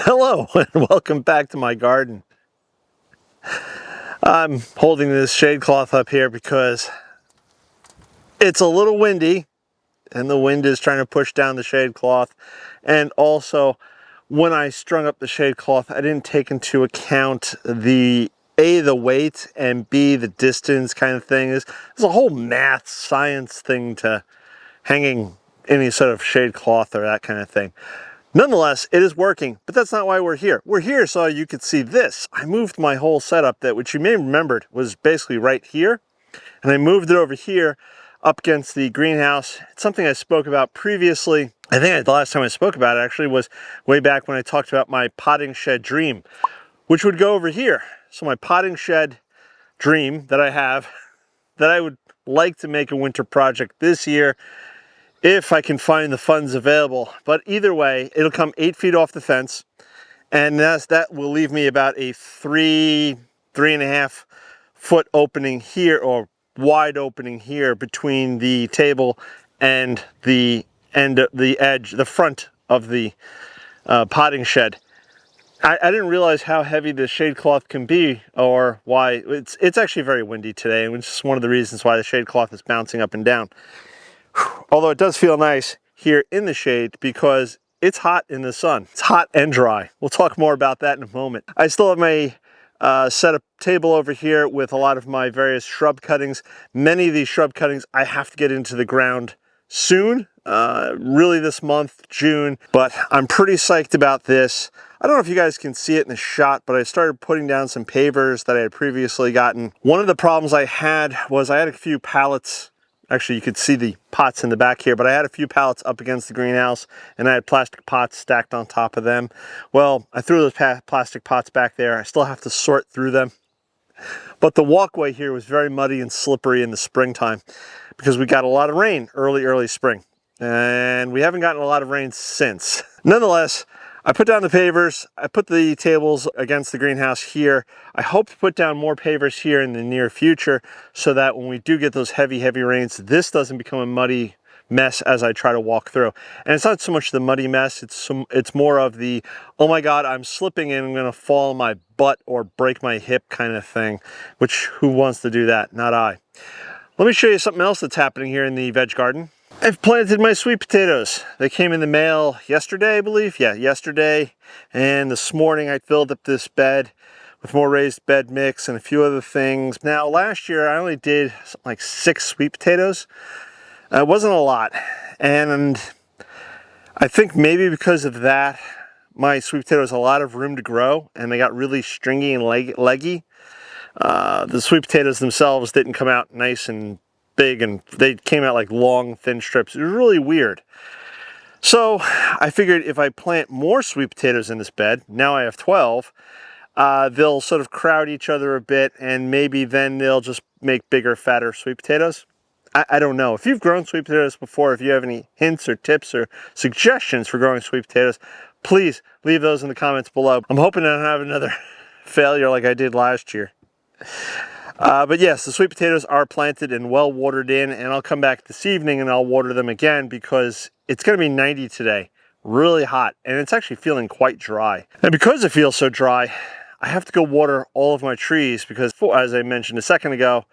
Hello and welcome back to my garden. I'm holding this shade cloth up here because it's a little windy and the wind is trying to push down the shade cloth. And also, when I strung up the shade cloth, I didn't take into account the weight, and B, the distance kind of thing. There's a whole math science thing to hanging any sort of shade cloth or that kind of thing. Nonetheless, it is working, but that's not why we're here. We're here so you could see this. I moved my whole setup, that which you may have remembered was basically right here, and I moved it over here up against the greenhouse. It's something I spoke about previously. I think the last time I spoke about it actually was way back when I talked about my potting shed dream, which would go over here. So my potting shed dream that I have, that I would like to make a winter project this year, if I can find the funds available. But either way, it'll come 8 feet off the fence, and that will leave me about a 3.5 foot opening here, or wide opening here, between the table and the edge, the front of the potting shed. I didn't realize how heavy the shade cloth can be, or why. It's actually very windy today, which is one of the reasons why the shade cloth is bouncing up and down. Although it does feel nice here in the shade because it's hot in the sun. It's hot and dry. We'll talk more about that in a moment. I still have my set up table over here with a lot of my various shrub cuttings. Many of these shrub cuttings I have to get into the ground soon, really this month, June, but I'm pretty psyched about this. I don't know if you guys can see it in the shot, but I started putting down some pavers that I had previously gotten. One of the problems I had was I had a few pallets. Actually, you could see the pots in the back here, but I had a few pallets up against the greenhouse and I had plastic pots stacked on top of them. Well, I threw those plastic pots back there. I still have to sort through them. But the walkway here was very muddy and slippery in the springtime because we got a lot of rain early spring. And we haven't gotten a lot of rain since. Nonetheless, I put down the pavers. I put the tables against the greenhouse here. I hope to put down more pavers here in the near future so that when we do get those heavy rains, this doesn't become a muddy mess as I try to walk through. And it's not so much the muddy mess, it's more of the, oh my God, I'm slipping and I'm gonna fall on my butt or break my hip kind of thing, which who wants to do that? Not I. Let me show you something else that's happening here in the veg garden. I've planted my sweet potatoes. They came in the mail yesterday, I believe. Yeah, yesterday. And this morning I filled up this bed with more raised bed mix and a few other things. Now, last year I only did something like 6 sweet potatoes. It wasn't a lot. And I think maybe because of that, my sweet potatoes had a lot of room to grow and they got really stringy and leggy. The sweet potatoes themselves didn't come out nice and big, and they came out like long, thin strips. It was really weird. So I figured if I plant more sweet potatoes in this bed, now I have 12, they'll sort of crowd each other a bit, and maybe then they'll just make bigger, fatter sweet potatoes. I don't know. If you've grown sweet potatoes before, if you have any hints or tips or suggestions for growing sweet potatoes, please leave those in the comments below. I'm hoping I don't have another failure like I did last year. But yes, the sweet potatoes are planted and well watered in, and I'll come back this evening and I'll water them again because it's going to be 90 today, really hot, and it's actually feeling quite dry. And because it feels so dry, I have to go water all of my trees because, as I mentioned a second ago,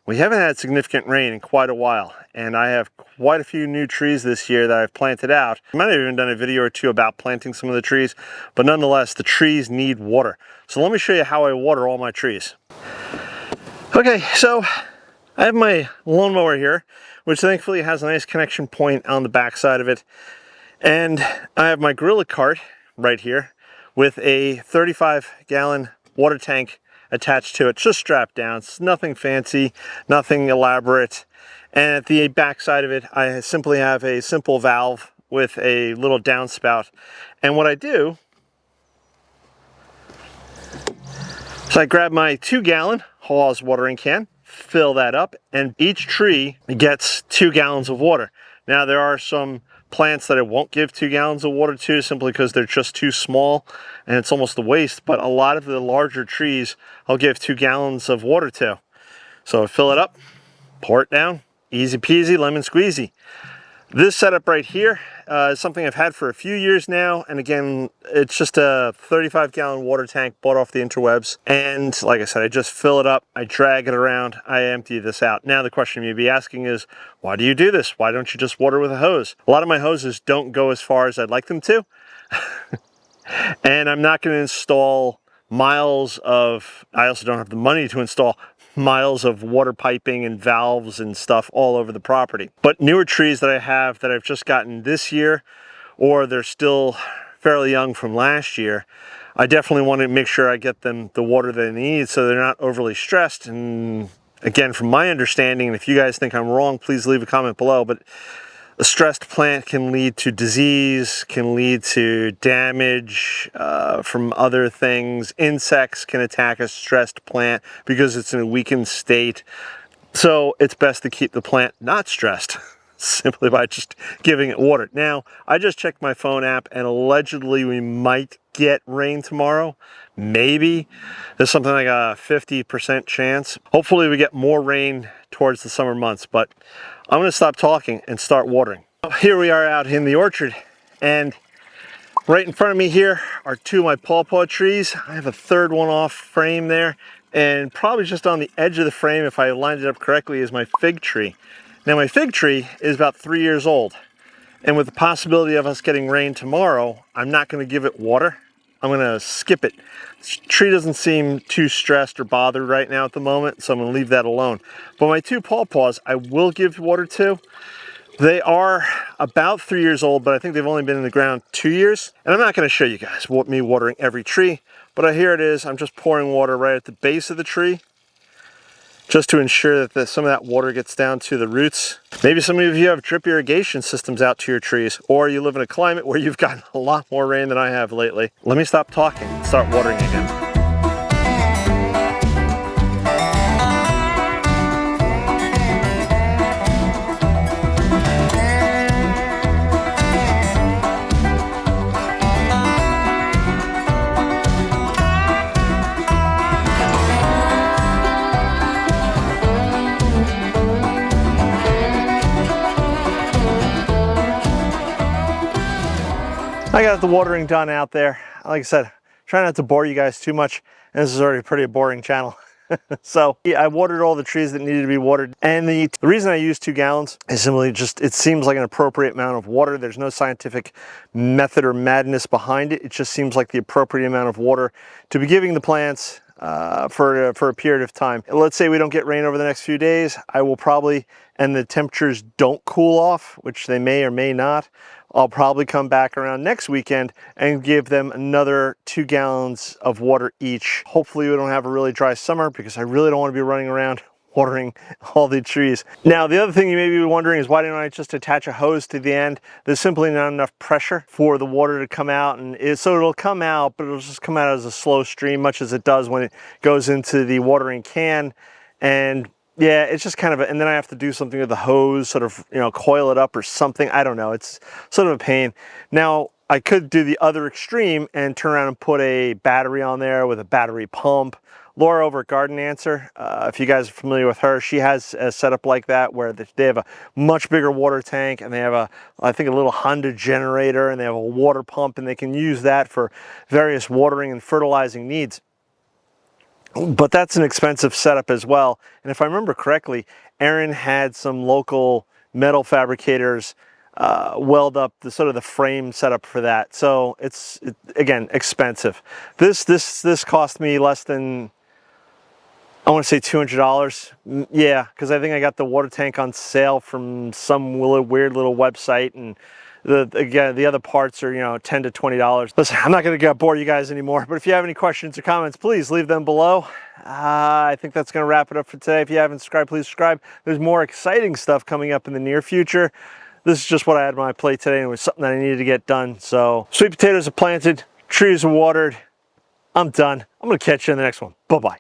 we haven't had significant rain in quite a while, and I have quite a few new trees this year that I've planted out. I might have even done a video or two about planting some of the trees, but nonetheless, the trees need water. So let me show you how I water all my trees. Okay, so I have my lawnmower here, which thankfully has a nice connection point on the back side of it. And I have my Gorilla cart right here with a 35-gallon water tank attached to it, just strapped down. It's nothing fancy, nothing elaborate. And at the back side of it, I simply have a simple valve with a little downspout. And what I do, so I grab my 2-gallon Hawes watering can, fill that up, and each tree gets 2 gallons of water. Now there are some plants that I won't give 2 gallons of water to simply because they're just too small and it's almost a waste, but a lot of the larger trees I'll give 2 gallons of water to. So I fill it up, pour it down, easy peasy, lemon squeezy. This setup right here is something I've had for a few years now, and again, it's just a 35-gallon water tank bought off the interwebs. And like I said, I just fill it up, I drag it around, I empty this out. Now the question you may be asking is, why do you do this? Why don't you just water with a hose? A lot of my hoses don't go as far as I'd like them to. And I'm not going to install miles of, I also don't have the money to install miles of water piping and valves and stuff all over the property. But newer trees that I have that I've just gotten this year, or they're still fairly young from last year, I definitely want to make sure I get them the water they need so they're not overly stressed. And again, from my understanding, and if you guys think I'm wrong, please leave a comment below, but a stressed plant can lead to disease, can lead to damage from other things. Insects can attack a stressed plant because it's in a weakened state. So it's best to keep the plant not stressed simply by just giving it water. Now, I just checked my phone app and allegedly we might get rain tomorrow. Maybe. There's something like a 50% chance. Hopefully we get more rain towards the summer months, but I'm going to stop talking and start watering. Here we are out in the orchard, and right in front of me here are two of my pawpaw trees. I have a third one off frame there, and probably just on the edge of the frame, if I lined it up correctly, is my fig tree. Now my fig tree is about 3 years old, and with the possibility of us getting rain tomorrow, I'm not going to give it water. I'm going to skip it. This tree doesn't seem too stressed or bothered right now at the moment, so I'm going to leave that alone. But my two pawpaws, I will give water to. They are about 3 years old, but I think they've only been in the ground 2 years. And I'm not going to show you guys me watering every tree, but here it is. I'm just pouring water right at the base of the tree, just to ensure that some of that water gets down to the roots. Maybe some of you have drip irrigation systems out to your trees, or you live in a climate where you've gotten a lot more rain than I have lately. Let me stop talking and start watering again. I got the watering done out there. Like I said, try not to bore you guys too much. And this is already a pretty boring channel. So yeah, I watered all the trees that needed to be watered. And the reason I used 2 gallons is simply just, it seems like an appropriate amount of water. There's no scientific method or madness behind it. It just seems like the appropriate amount of water to be giving the plants for a period of time. Let's say we don't get rain over the next few days. I will probably, and the temperatures don't cool off, which they may or may not, I'll probably come back around next weekend and give them another 2 gallons of water each. Hopefully we don't have a really dry summer, because I really don't want to be running around watering all the trees. Now, the other thing you may be wondering is, why didn't I just attach a hose to the end? There's simply not enough pressure for the water to come out, and so it'll come out, but it'll just come out as a slow stream, much as it does when it goes into the watering can. And yeah, it's just kind of and then I have to do something with the hose, sort of, you know, coil it up or something. I don't know. It's sort of a pain. Now, I could do the other extreme and turn around and put a battery on there with a battery pump. Laura over at Garden Answer, if you guys are familiar with her, she has a setup like that where they have a much bigger water tank, and they have I think a little Honda generator, and they have a water pump, and they can use that for various watering and fertilizing needs. But that's an expensive setup as well. And if I remember correctly, Aaron had some local metal fabricators weld up the sort of the frame setup for that. So it's again, expensive. This cost me less than, I want to say $200. Yeah, because I think I got the water tank on sale from some weird little website, and the other parts are, you know, $10 to $20. Listen, I'm not going to bore you guys anymore, but if you have any questions or comments, please leave them below. I think that's going to wrap it up for today. If you haven't subscribed, please subscribe. There's more exciting stuff coming up in the near future. This is just what I had on my plate today, and it was something that I needed to get done. So sweet potatoes are planted, trees are watered. I'm done. I'm going to catch you in the next one. Bye-bye.